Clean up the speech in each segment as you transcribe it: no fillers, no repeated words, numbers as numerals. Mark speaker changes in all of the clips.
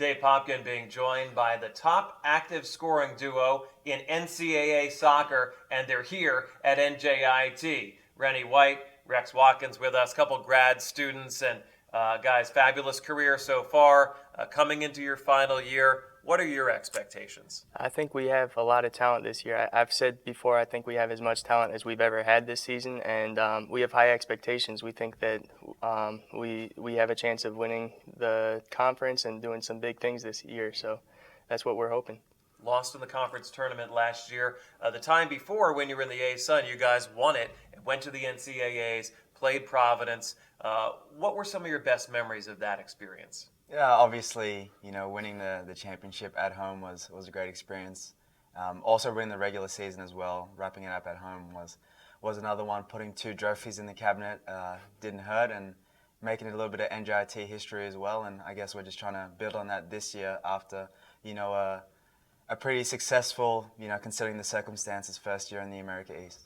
Speaker 1: Dave Popkin being joined by the top active scoring duo in NCAA soccer, and they're here at NJIT. Rene White, Rex Watkins with us, couple grad students, and guys, fabulous career so far. Coming into your final year, what are your expectations?
Speaker 2: I think we have a lot of talent this year. I've said before, I think we have as much talent as we've ever had this season, and we have high expectations. We think that we have a chance of winning the conference and doing some big things this year, so that's what we're hoping.
Speaker 1: Lost in the conference tournament last year. The time before, when you were in the A-Sun, you guys won it and went to the NCAAs, played Providence. What were some of your best memories of that experience?
Speaker 3: Yeah, obviously, winning the championship at home was a great experience. Also winning the regular season as well, wrapping it up at home was another one. Putting 2 trophies in the cabinet didn't hurt, and making it a little bit of NJIT history as well. And I guess we're just trying to build on that this year after, a pretty successful, considering the circumstances, first year in the America East.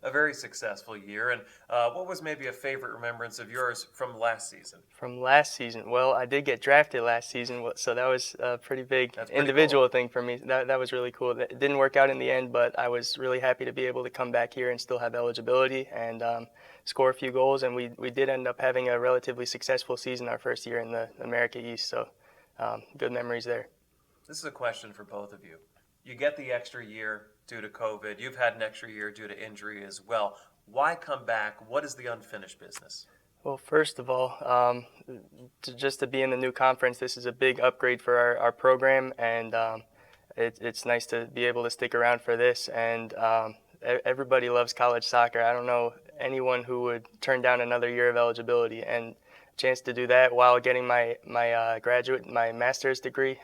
Speaker 1: A very successful year. And what was maybe a favorite remembrance of yours from last season?
Speaker 2: From last season? Well, I did get drafted last season, so that was a pretty big individual thing for me. That was really cool. It didn't work out in the end, but I was really happy to be able to come back here and still have eligibility and score a few goals. And we did end up having a relatively successful season our first year in the America East, so good memories there.
Speaker 1: This is a question for both of you. You get the extra year due to COVID. You've had an extra year due to injury as well. Why come back? What is the unfinished business?
Speaker 2: Well, first of all, just to be in the new conference, this is a big upgrade for our program, and it's nice to be able to stick around for this. And everybody loves college soccer. I don't know anyone who would turn down another year of eligibility, and a chance to do that while getting my master's degree.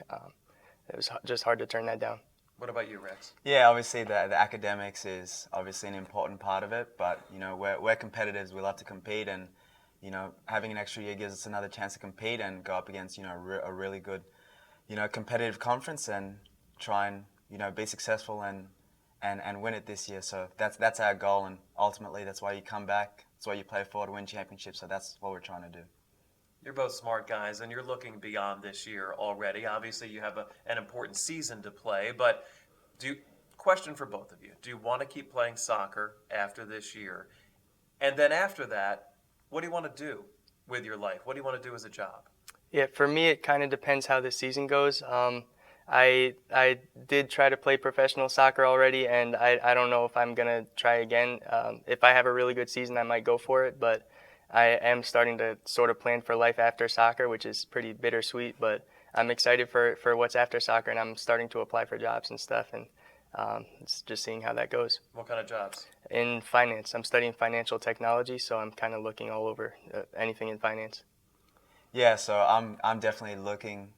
Speaker 2: It was just hard to turn that down.
Speaker 1: What about you, Rex?
Speaker 3: Yeah, obviously the academics is obviously an important part of it, but we're competitors. We love to compete, and having an extra year gives us another chance to compete and go up against a really good competitive conference and try and be successful and win it this year. So that's our goal, and ultimately that's why you come back. That's why you play for to win championships. So that's what we're trying to do.
Speaker 1: You're both smart guys, and you're looking beyond this year already. Obviously, you have an important season to play, but question for both of you. Do you want to keep playing soccer after this year? And then after that, what do you want to do with your life? What do you want to do as a job?
Speaker 2: Yeah, for me, it kind of depends how the season goes. I did try to play professional soccer already, and I don't know if I'm going to try again. If I have a really good season, I might go for it, but I am starting to sort of plan for life after soccer, which is pretty bittersweet, but I'm excited for what's after soccer, and I'm starting to apply for jobs and stuff, and it's just seeing how that goes.
Speaker 1: What kind of jobs?
Speaker 2: In finance. I'm studying financial technology, so I'm kind of looking all over anything in finance.
Speaker 3: Yeah, so I'm definitely looking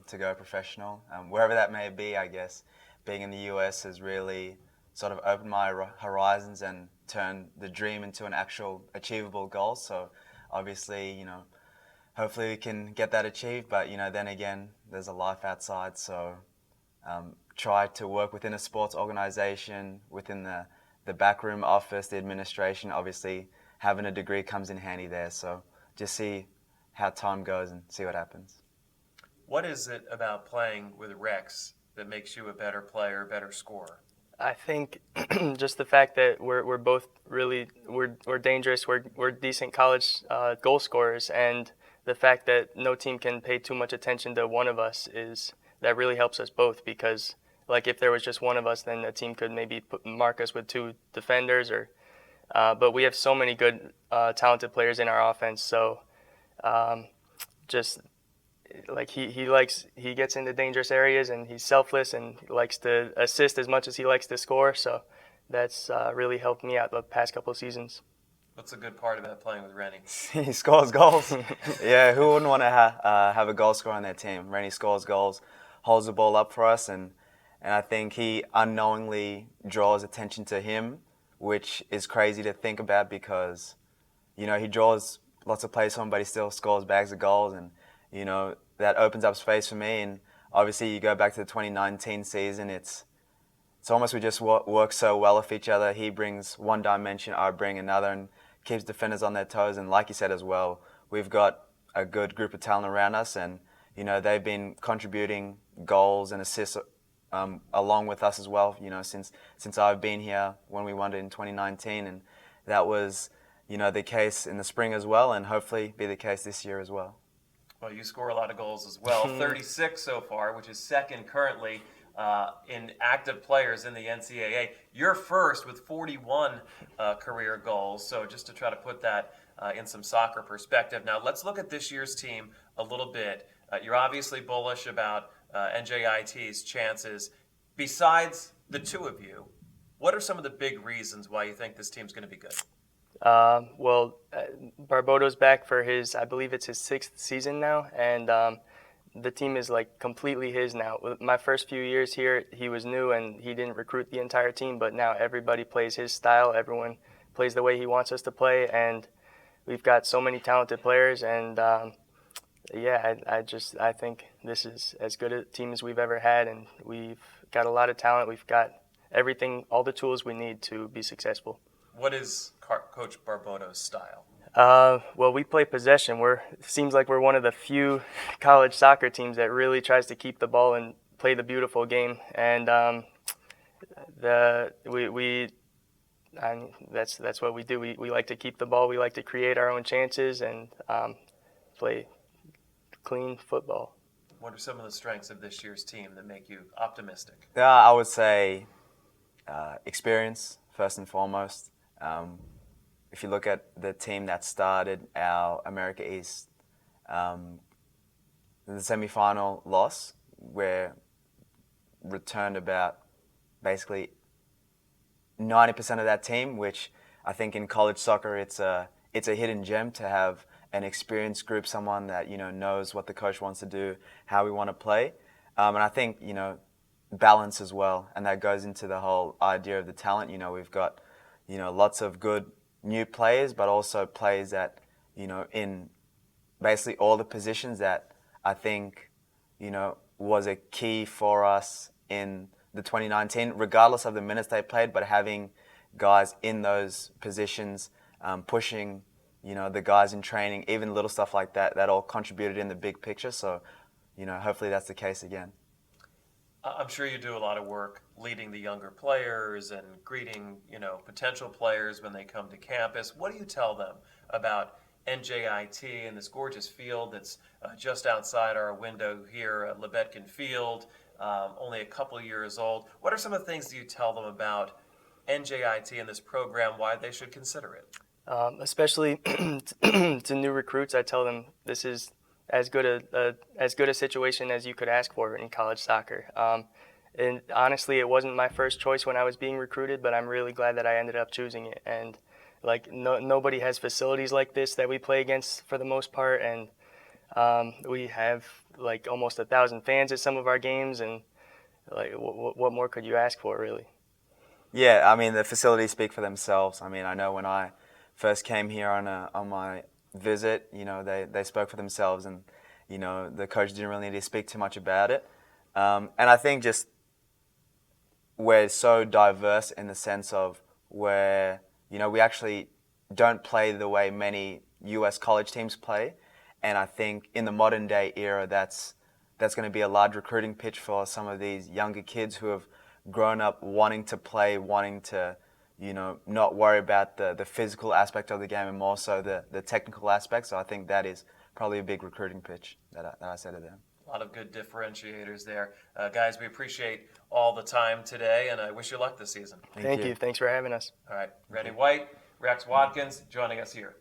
Speaker 3: to go professional, wherever that may be. I guess being in the US has really sort of opened my horizons and turned the dream into an actual achievable goal. So obviously, hopefully we can get that achieved. But, then again, there's a life outside. So try to work within a sports organization, within the backroom office, the administration. Obviously, having a degree comes in handy there. So just see how time goes and see what happens.
Speaker 1: What is it about playing with Rex that makes you a better player, better scorer?
Speaker 2: I think just the fact that we're both really we're dangerous. We're decent college goal scorers, and the fact that no team can pay too much attention to one of us that really helps us both. Because like if there was just one of us, then a team could maybe mark us with 2 defenders, but we have so many good talented players in our offense. So just like he gets into dangerous areas, and he's selfless, and he likes to assist as much as he likes to score. So that's really helped me out the past couple of seasons.
Speaker 1: What's a good part about playing with Rene?
Speaker 3: He scores goals. Yeah, who wouldn't want to have a goal scorer on their team? Rene scores goals, holds the ball up for us, and I think he unknowingly draws attention to him, which is crazy to think about because, he draws lots of plays on, but he still scores bags of goals, and that opens up space for me. And obviously you go back to the 2019 season, it's almost we just work so well with each other. He brings one dimension, I bring another, and keeps defenders on their toes. And like you said as well, we've got a good group of talent around us, and they've been contributing goals and assists along with us as well, since I've been here when we won it in 2019, and that was, the case in the spring as well, and hopefully be the case this year as well.
Speaker 1: Well, you score a lot of goals as well, 36 so far, which is second currently in active players in the NCAA. You're first with 41 career goals, so just to try to put that in some soccer perspective. Now, let's look at this year's team a little bit. You're obviously bullish about NJIT's chances. Besides the two of you, what are some of the big reasons why you think this team's going to be good?
Speaker 2: Barboto's back for I believe it's his 6th season now, and the team is like completely his now. My first few years here, he was new and he didn't recruit the entire team, but now everybody plays his style. Everyone plays the way he wants us to play, and we've got so many talented players, and I think this is as good a team as we've ever had, and we've got a lot of talent. We've got everything, all the tools we need to be successful.
Speaker 1: What is Coach Barboto's style?
Speaker 2: Well, we play possession. It seems like we're one of the few college soccer teams that really tries to keep the ball and play the beautiful game. And that's what we do. We like to keep the ball. We like to create our own chances and play clean football.
Speaker 1: What are some of the strengths of this year's team that make you optimistic?
Speaker 3: I would say experience first and foremost. If you look at the team that started our America East, the semi-final loss, where returned about basically 90% of that team, which I think in college soccer it's a hidden gem to have an experienced group, someone that knows what the coach wants to do, how we want to play, and I think balance as well, and that goes into the whole idea of the talent. We've got lots of good new players, but also players that, in basically all the positions that I think, was a key for us in the 2019, regardless of the minutes they played, but having guys in those positions, pushing, the guys in training, even little stuff like that, that all contributed in the big picture. So, hopefully that's the case again.
Speaker 1: I'm sure you do a lot of work leading the younger players and greeting, potential players when they come to campus. What do you tell them about NJIT and this gorgeous field that's just outside our window here at Popkin Field, only a couple of years old? What are some of the things that you tell them about NJIT and this program, why they should consider it?
Speaker 2: Especially to new recruits, I tell them this is as good a situation as you could ask for in college soccer. And honestly, it wasn't my first choice when I was being recruited, but I'm really glad that I ended up choosing it. And nobody has facilities like this that we play against for the most part, and we have almost 1,000 fans at some of our games, and what more could you ask for, really?
Speaker 3: Yeah, I mean, the facilities speak for themselves. I mean, I know when I first came here on my visit, they spoke for themselves, and the coach didn't really need to speak too much about it. And I think just we're so diverse in the sense of where we actually don't play the way many U.S. college teams play, and I think in the modern day era that's going to be a large recruiting pitch for some of these younger kids who have grown up wanting to play, wanting to not worry about the physical aspect of the game and more so the technical aspect. So I think that is probably a big recruiting pitch that I said to them.
Speaker 1: A lot of good differentiators there. Guys, we appreciate all the time today, and I wish you luck this season.
Speaker 2: Thank you. Thanks for having us.
Speaker 1: All right. Rene White, Regsan Watkins joining us here